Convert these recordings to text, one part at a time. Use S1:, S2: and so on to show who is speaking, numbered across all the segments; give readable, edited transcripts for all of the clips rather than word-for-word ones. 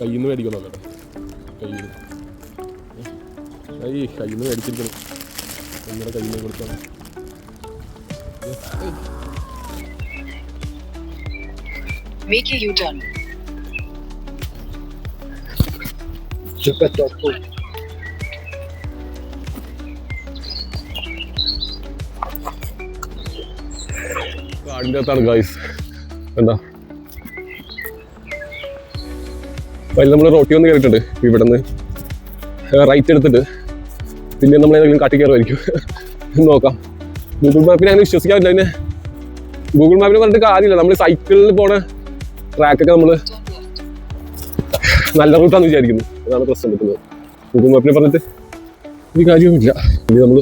S1: കയ്യിൽ നിന്ന് മേടിക്കുന്നല്ലോ കയ്യിൽ കയ്യിൽ നിന്ന് മേടിച്ചിരിക്കണം നിങ്ങളുടെ കയ്യിൽ നിന്ന് കൊടുത്താണ്.
S2: Make a U-turn.
S1: കാടിൻ്റെ അകത്താണ് ഗായ്സ്. എന്താ അതിൽ നമ്മൾ റോട്ടി വന്ന് കയറിയിട്ടുണ്ട്. ഇവിടെ നിന്ന് റൈറ്റ് എടുത്തിട്ട് പിന്നെ നമ്മൾ ഏതെങ്കിലും കാട്ടി കയറുമായിരിക്കും. നോക്കാം. ഗൂഗിൾ മാപ്പിനെ അങ്ങനെ വിശ്വസിക്കാൻ പറ്റില്ല. പിന്നെ ഗൂഗിൾ മാപ്പിനെ പറഞ്ഞിട്ട് കാര്യമില്ല. നമ്മൾ സൈക്കിളിൽ പോണ ട്രാക്കൊക്കെ നമ്മൾ നല്ല റൂട്ടാന്ന് വിചാരിക്കുന്നു. അതാണ് പ്രശ്നം പറ്റുന്നത്. ഗൂഗിൾ മാപ്പിനെ പറഞ്ഞിട്ട് ഒരു കാര്യവുമില്ല. ഇനി നമ്മൾ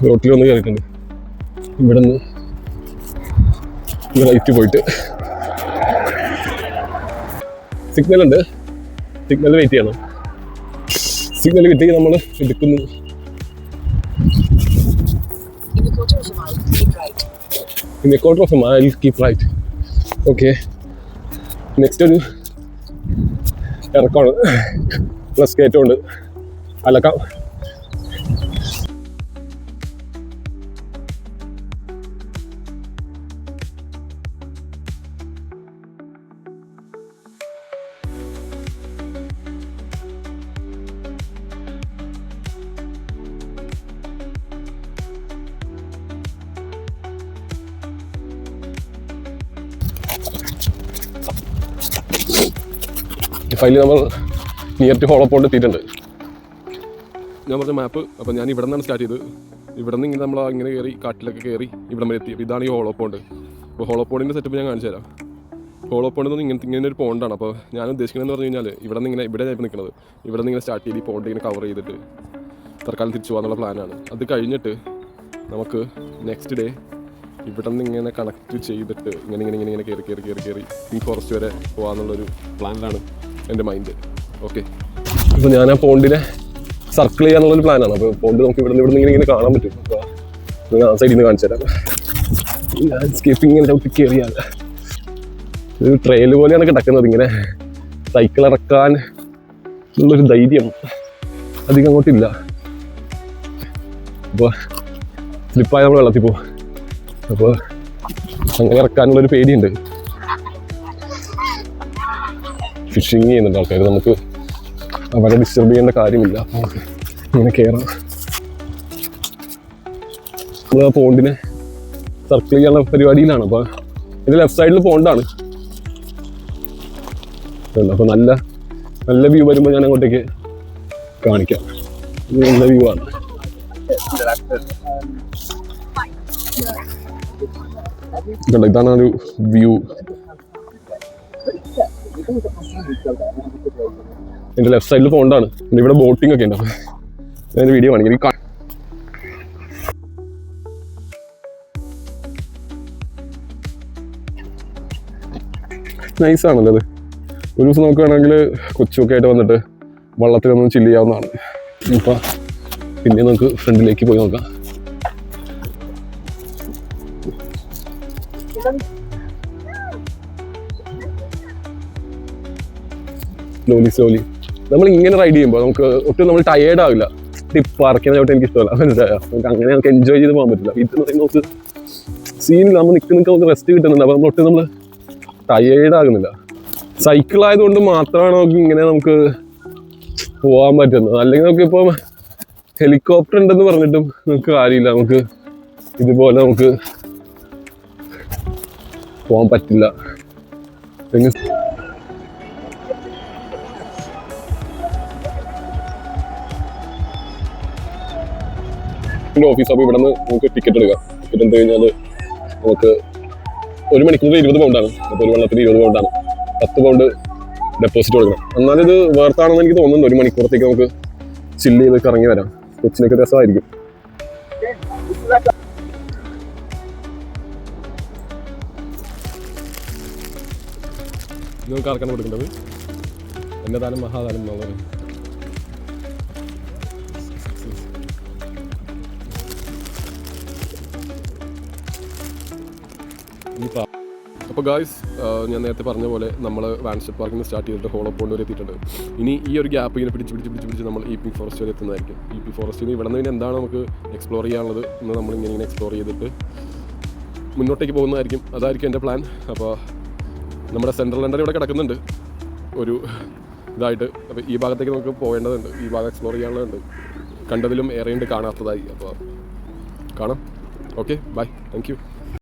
S1: റോട്ടിൽ വന്ന് കയറിയിട്ടുണ്ട്. ഇവിടെ നിന്ന് റൈറ്റ് പോയിട്ട് സിഗ്നൽ ഉണ്ട്. സിഗ്നൽ വെയിറ്റ് ചെയ്യണം. സിഗ്നൽ കിട്ടി നമ്മൾ എടുക്കുന്നു. In a quarter of a mile, keep right. Okay. Next ഒരു ഇറക്കമാണ്. പ്ലസ് കയറ്റമുണ്ട്. അലക്കാം. ഫൈനലി നമ്മൾ നിയർ ടു ഹോളോപോണ്ട് എത്തിയിട്ടുണ്ട്. ഞാൻ പറഞ്ഞ മാപ്പ്. അപ്പോൾ ഞാൻ ഇവിടെ നിന്നാണ് സ്റ്റാർട്ട് ചെയ്തത്. ഇവിടെ നിന്ന് ഇങ്ങനെ നമ്മൾ ഇങ്ങനെ കയറി കാട്ടിലൊക്കെ കയറി ഇവിടെ വരെ എത്തി. ഇതാണ് ഈ ഹോളോപോണ്ട്. അപ്പോൾ ഹോളോപോണ്ടിൻ്റെ സെറ്റപ്പ് ഞാൻ കാണിച്ചു തരാം. ഹോളോപോണ്ട് എന്ന് ഇങ്ങനെ ഒരു പോണ്ടാണ്. അപ്പോൾ ഞാൻ ഉദ്ദേശിക്കുന്നതെന്ന് പറഞ്ഞു കഴിഞ്ഞാൽ ഇവിടെ നിന്ന് ഇങ്ങനെ ഇവിടെ ഞാൻ നിൽക്കുന്നത്. ഇവിടെ നിന്ന് ഇങ്ങനെ സ്റ്റാർട്ട് ചെയ്ത് ഈ പോണ്ട് ഇങ്ങനെ കവർ ചെയ്തിട്ട് തൽക്കാലം തിരിച്ചു പോകാനുള്ള പ്ലാനാണ്. അത് കഴിഞ്ഞിട്ട് നമുക്ക് നെക്സ്റ്റ് ഡേ ഇവിടെ നിന്ന് ഇങ്ങനെ കണക്ട് ചെയ്തിട്ട് ഇങ്ങനെ ഇങ്ങനെ ഇങ്ങനെ കയറി കയറി കയറി കയറി ഈ ഫോറസ്റ്റ് വരെ പോകാമെന്നുള്ളൊരു പ്ലാനിലാണ് എൻ്റെ മൈൻഡ്. ഓക്കെ. അപ്പോൾ ഞാൻ ആ പോണ്ടിനെ സർക്കിൾ ചെയ്യാനുള്ളൊരു പ്ലാനാണ്. അപ്പോൾ പോണ്ട് നമുക്ക് ഇവിടെ നിന്ന് ഇങ്ങനെ കാണാൻ പറ്റും. അപ്പോൾ ആ സൈഡിൽ നിന്ന് കാണിച്ചു തരാം. ലാൻഡ്സ്കേപ്പിംഗ് ഇങ്ങനെ ചവിട്ടി കയറിയാൽ ഒരു ട്രെയിൽ പോലെയാണ് കിടക്കുന്നത്. ഇങ്ങനെ സൈക്കിൾ ഇറക്കാൻ ഉള്ളൊരു ധൈര്യം അധികം അങ്ങോട്ടില്ല. അപ്പോൾ സ്ലിപ്പായി നമ്മൾ വെള്ളത്തിൽ പോകും. അപ്പോൾ അങ്ങനെ ഇറക്കാനുള്ളൊരു പേടിയുണ്ട്. ഫിഷിങ് ചെയ്യുന്നുണ്ട് ആൾക്കാർ. നമുക്ക് അവരെ ഡിസ്റ്റർബ് ചെയ്യേണ്ട കാര്യമില്ല. അപ്പോൾ നമുക്ക് ഇങ്ങനെ കയറാം. നമ്മൾ ആ പോണ്ടിനെ സർക്കിൾ ചെയ്യാനുള്ള പരിപാടിയിലാണ്. അപ്പോൾ ഇതിൻ്റെ ലെഫ്റ്റ് സൈഡിൽ പോണ്ടാണ്. അപ്പോൾ നല്ല നല്ല വ്യൂ വരുമ്പോൾ ഞാൻ അങ്ങോട്ടേക്ക് കാണിക്കാം. നല്ല വ്യൂ ആണ്. ഇതാണ് ഒരു വ്യൂ. എൻ്റെ ലെഫ്റ്റ് സൈഡിൽ പോണ്ടാണ്. പിന്നെ ഇവിടെ ബോട്ടിംഗ് ഒക്കെ ഉണ്ട്. ഞാൻ വീഡിയോ കാണിക്കാം. നൈസാണല്ലോ അത്. ഒരു ദിവസം നമുക്ക് വേണമെങ്കിൽ കൊച്ചുമൊക്കെ ആയിട്ട് വന്നിട്ട് വള്ളത്തിൽ ഒന്ന് ചില്ല് ചെയ്യാവുന്നതാണ്. ഇപ്പം പിന്നെ നമുക്ക് ഫ്രണ്ടിലേക്ക് പോയി നോക്കാം. സ്ലോലി നമ്മൾ ഇങ്ങനെ റൈഡ് ചെയ്യുമ്പോൾ നമുക്ക് ഒട്ടും നമ്മൾ ടയേർഡ് ആവില്ല. ടിപ്പ് പാർക്ക് ചെയ്യുന്ന ചോട്ട് എനിക്ക് ഇഷ്ടമല്ല. മനസ്സിലായോ? നമുക്ക് അങ്ങനെ നമുക്ക് എൻജോയ് ചെയ്ത് പോകാൻ പറ്റില്ല. ഇതെന്ന് പറയുമ്പോൾ നമുക്ക് സീനിൽ നമ്മൾ നമുക്ക് റെസ്റ്റ് കിട്ടുന്നുണ്ട്. അപ്പോൾ നമ്മൾ ഒട്ടും നമ്മൾ ടയേർഡ് ആകുന്നില്ല. സൈക്കിൾ ആയതുകൊണ്ട് മാത്രമാണ് നമുക്ക് ഇങ്ങനെ നമുക്ക് പോകാൻ പറ്റുന്നത്. അല്ലെങ്കിൽ നമുക്കിപ്പോൾ ഹെലികോപ്റ്റർ ഉണ്ടെന്ന് പറഞ്ഞിട്ടും നമുക്ക് കാര്യമില്ല. നമുക്ക് ഇതുപോലെ നമുക്ക് പോകാൻ പറ്റില്ല. ഓഫീസ്. അപ്പോൾ ഇവിടെ നിന്ന് നമുക്ക് ടിക്കറ്റ് എടുക്കാം. ടിക്കറ്റ് എടുത്തു കഴിഞ്ഞാൽ നമുക്ക് 1 മണിക്കൂർ 20 പൗണ്ടാണ്. അപ്പോൾ ഒരു വെള്ളത്തിന് 20 പൗണ്ടാണ്. 10 പൗണ്ട് ഡെപ്പോസിറ്റ് കൊടുക്കണം. എന്നാലും ഇത് വേർത്താണെന്ന് എനിക്ക് തോന്നുന്നുണ്ട്. 1 മണിക്കൂറത്തേക്ക് നമുക്ക് ചില്ല് ചെയ്ത് ഇറങ്ങി വരാം. കൊച്ചിനൊക്കെ രസമായിരിക്കും. നിങ്ങൾക്ക് ആർക്കാണ് കൊടുക്കേണ്ടത്? എൻ്റെ ദാനം മഹാദാനം എന്നുള്ളത്. അപ്പോൾ ഗായ്സ്, ഞാൻ നേരത്തെ പറഞ്ഞ പോലെ നമ്മൾ വാൻസ്റ്റഡ് പാർക്കിൽ നിന്ന് സ്റ്റാർട്ട് ചെയ്തിട്ട് ഹോളോ പോണ്ട് വരെ എത്തിയിട്ടുണ്ട്. ഇനി ഈ ഒരു ഗ്യാപ്പ് ഇങ്ങനെ പിടിച്ച് നമ്മൾ ഈപ്പിംഗ് ഫോറസ്റ്റ് വരെ എത്തുന്നതായിരിക്കും. ഈപ്പിംഗ് ഫോറസ്റ്റിൽ നിന്ന് ഇവിടെ നിന്ന് പിന്നെ എന്താണ് നമുക്ക് എക്സ്പ്ലോർ ചെയ്യാനുള്ളത് എന്ന് നമ്മളിങ്ങനെ എക്സ്പ്ലോർ ചെയ്തിട്ട് മുന്നോട്ടേക്ക് പോകുന്നതായിരിക്കും. അതായിരിക്കും എൻ്റെ പ്ലാൻ. അപ്പോൾ നമ്മുടെ സെൻട്രൽ ലണ്ടൻ ഇവിടെ കിടക്കുന്നുണ്ട് ഒരു ഇതായിട്ട്. അപ്പോൾ ഈ ഭാഗത്തേക്ക് നമുക്ക് പോകേണ്ടതുണ്ട്, ഈ ഭാഗം എക്സ്പ്ലോർ ചെയ്യാനുള്ളതുണ്ട്. കണ്ടതിലും ഏറെയുണ്ട് കാണാത്തതായി. അപ്പോൾ കാണാം. Okay, bye, thank U.